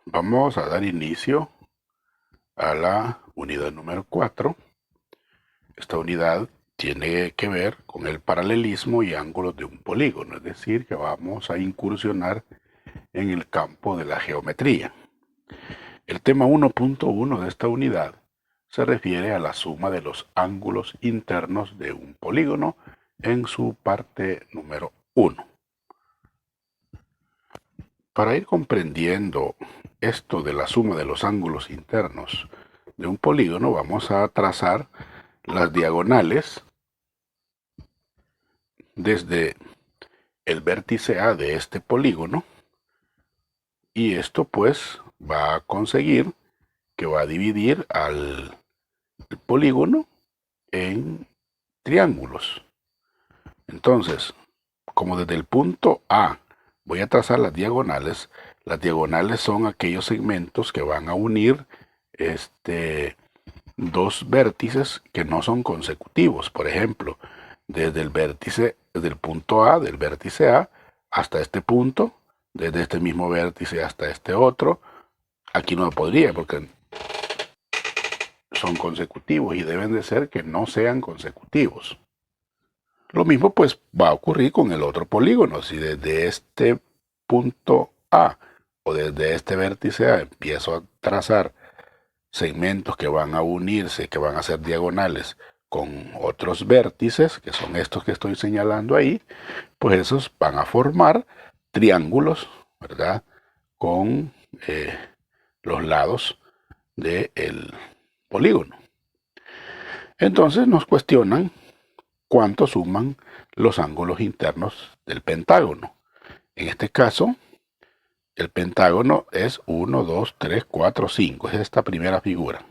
Vamos a dar inicio a la unidad número 4. Esta unidad tiene que ver con el paralelismo y ángulos de un polígono, es decir, que vamos a incursionar en el campo de la geometría. El tema 1.1 de esta unidad se refiere a la suma de los ángulos internos de un polígono en su parte número 1. Para ir comprendiendo esto de la suma de los ángulos internos de un polígono, vamos a trazar las diagonales desde el vértice A de este polígono, y esto pues va a conseguir que va a dividir al polígono en triángulos. Entonces, como desde el punto A voy a trazar las diagonales son aquellos segmentos que van a unir dos vértices que no son consecutivos. Por ejemplo, desde el punto A, del vértice A, hasta este punto, desde este mismo vértice hasta este otro. Aquí no podría porque son consecutivos y deben de ser que no sean consecutivos. Lo mismo pues va a ocurrir con el otro polígono. Si desde este punto A o desde este vértice A empiezo a trazar segmentos que van a unirse, que van a ser diagonales con otros vértices, que son estos que estoy señalando ahí, pues esos van a formar triángulos, ¿verdad? Con los lados del polígono. Entonces nos cuestionan cuánto suman los ángulos internos del pentágono. En este caso, el pentágono es 1, 2, 3, 4, 5. Es esta primera figura.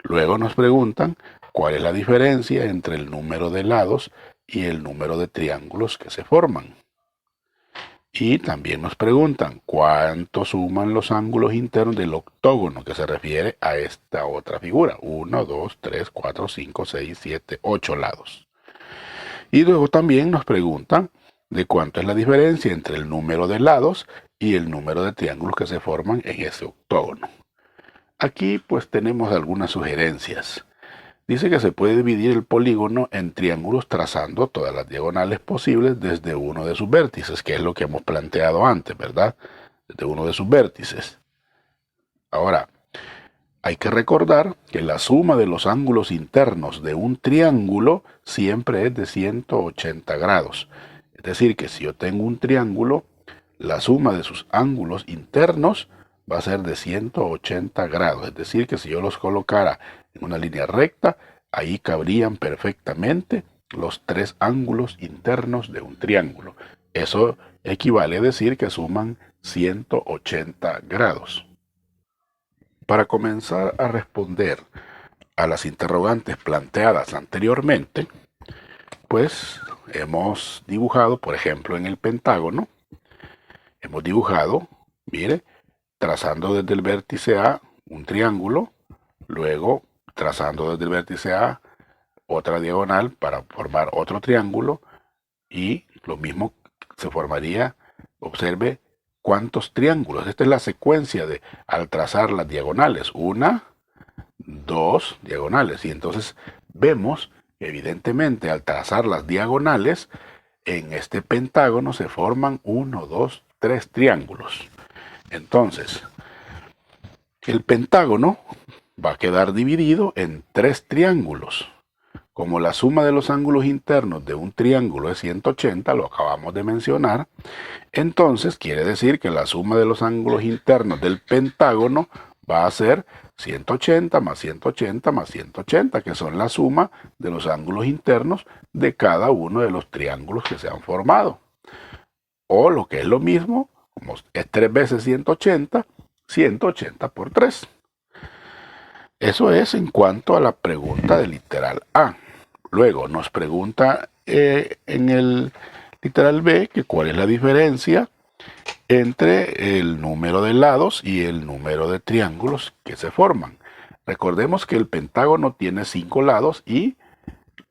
Luego nos preguntan cuál es la diferencia entre el número de lados y el número de triángulos que se forman. Y también nos preguntan cuánto suman los ángulos internos del octógono, que se refiere a esta otra figura. 1, 2, 3, 4, 5, 6, 7, 8 lados. Y luego también nos preguntan de cuánto es la diferencia entre el número de lados y el número de triángulos que se forman en ese octógono. Aquí pues tenemos algunas sugerencias. Dice que se puede dividir el polígono en triángulos trazando todas las diagonales posibles desde uno de sus vértices, que es lo que hemos planteado antes, ¿verdad? Desde uno de sus vértices. Ahora, hay que recordar que la suma de los ángulos internos de un triángulo siempre es de 180 grados. Es decir, que si yo tengo un triángulo, la suma de sus ángulos internos va a ser de 180 grados. Es decir, que si yo los colocara en una línea recta, ahí cabrían perfectamente los tres ángulos internos de un triángulo. Eso equivale a decir que suman 180 grados. Para comenzar a responder a las interrogantes planteadas anteriormente, pues hemos dibujado, por ejemplo, en el pentágono, hemos dibujado, mire, trazando desde el vértice A un triángulo, luego trazando desde el vértice A otra diagonal para formar otro triángulo, y lo mismo se formaría, observe cuántos triángulos. Esta es la secuencia de al trazar las diagonales, una, dos diagonales, y entonces vemos que evidentemente al trazar las diagonales en este pentágono se forman 1, 2, 3 triángulos. Entonces, el pentágono va a quedar dividido en 3 triángulos. Como la suma de los ángulos internos de un triángulo es 180, lo acabamos de mencionar, entonces quiere decir que la suma de los ángulos internos del pentágono va a ser 180 más 180 más 180, que son la suma de los ángulos internos de cada uno de los triángulos que se han formado. O lo que es lo mismo, como es 3 veces 180, 180 por 3. Eso es en cuanto a la pregunta del literal A. Luego nos pregunta en el literal B que cuál es la diferencia entre el número de lados y el número de triángulos que se forman. Recordemos que el pentágono tiene 5 lados y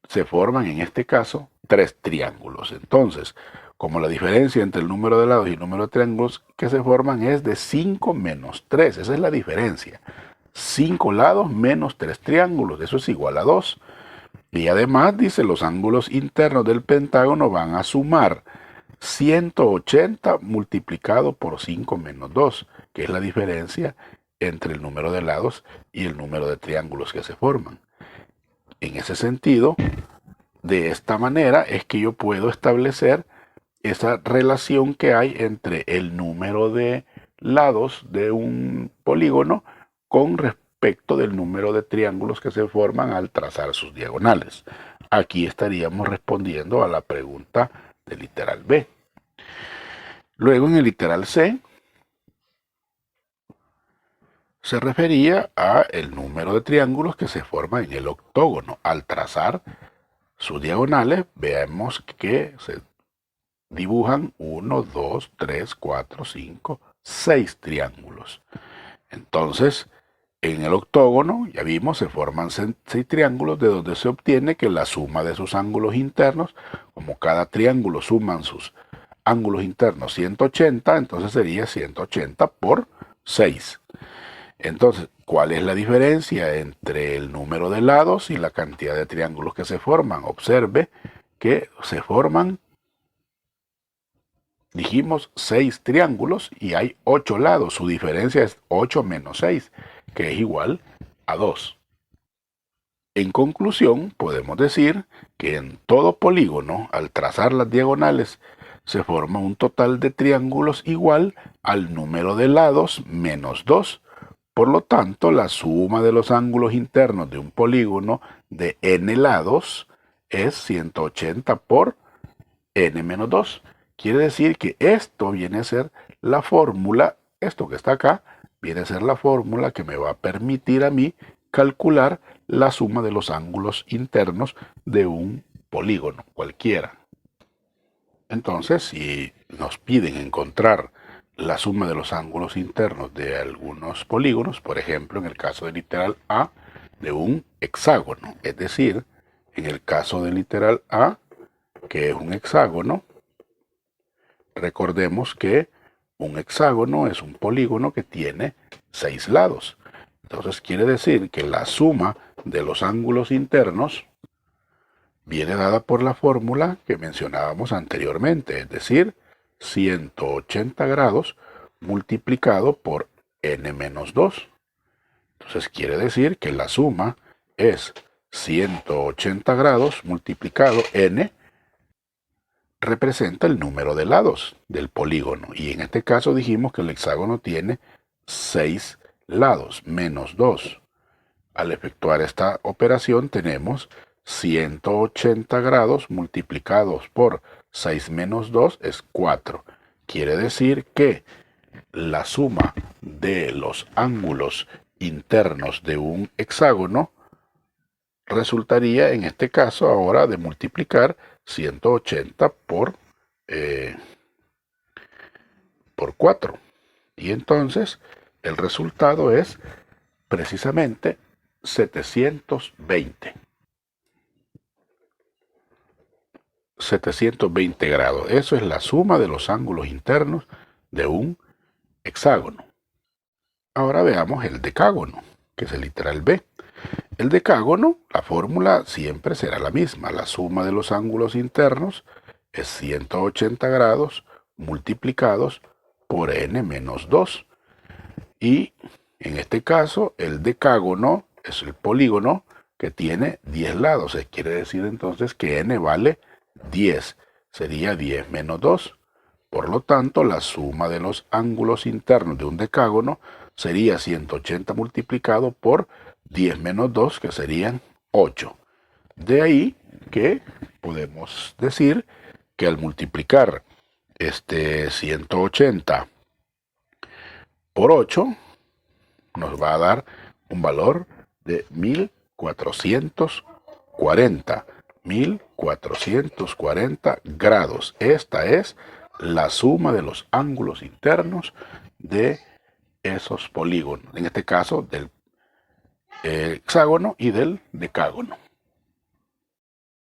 se forman en este caso 3 triángulos. Entonces, como la diferencia entre el número de lados y el número de triángulos que se forman es de 5 menos 3. Esa es la diferencia. 5 lados menos 3 triángulos. Eso es igual a 2. Y además dice, los ángulos internos del pentágono van a sumar 180 multiplicado por 5 menos 2, que es la diferencia entre el número de lados y el número de triángulos que se forman. En ese sentido, de esta manera es que yo puedo establecer esa relación que hay entre el número de lados de un polígono con respecto del número de triángulos que se forman al trazar sus diagonales. Aquí estaríamos respondiendo a la pregunta del literal B. Luego en el literal C se refería a el número de triángulos que se forman en el octógono. Al trazar sus diagonales, veamos que se dibujan 1, 2, 3, 4, 5, 6 triángulos. Entonces, en el octógono, ya vimos, se forman 6 triángulos, de donde se obtiene que la suma de sus ángulos internos, como cada triángulo suman sus ángulos internos 180, entonces sería 180 por 6. Entonces, ¿cuál es la diferencia entre el número de lados y la cantidad de triángulos que se forman? Observe que se forman, dijimos, 6 triángulos y hay 8 lados. Su diferencia es 8 menos 6, que es igual a 2. En conclusión, podemos decir que en todo polígono, al trazar las diagonales, se forma un total de triángulos igual al número de lados menos 2. Por lo tanto, la suma de los ángulos internos de un polígono de n lados es 180 por n menos 2. Quiere decir que esto viene a ser la fórmula, esto que está acá, viene a ser la fórmula que me va a permitir a mí calcular la suma de los ángulos internos de un polígono cualquiera. Entonces, si nos piden encontrar la suma de los ángulos internos de algunos polígonos, por ejemplo, en el caso del literal A, de un hexágono, es decir, en el caso del literal A, que es un hexágono, recordemos que un hexágono es un polígono que tiene 6 lados. Entonces quiere decir que la suma de los ángulos internos viene dada por la fórmula que mencionábamos anteriormente, es decir, 180 grados multiplicado por n menos 2. Entonces quiere decir que la suma es 180 grados multiplicado n, representa el número de lados del polígono. Y en este caso dijimos que el hexágono tiene 6 lados, menos 2. Al efectuar esta operación tenemos 180 grados multiplicados por 6 menos 2 es 4. Quiere decir que la suma de los ángulos internos de un hexágono resultaría en este caso ahora de multiplicar 180 por 4. Y entonces el resultado es precisamente 720. 720 grados. Eso es la suma de los ángulos internos de un hexágono. Ahora veamos el decágono, que es el literal B. El decágono, la fórmula siempre será la misma. La suma de los ángulos internos es 180 grados multiplicados por n menos 2. Y en este caso, el decágono es el polígono que tiene 10 lados. Quiere decir entonces que n vale 10. Sería 10 menos 2. Por lo tanto, la suma de los ángulos internos de un decágono sería 180 multiplicado por 10 menos 2, que serían 8. De ahí que podemos decir que al multiplicar 180 por 8, nos va a dar un valor de 1440. 1440 grados. Esta es la suma de los ángulos internos de esos polígonos, en este caso del hexágono y del decágono.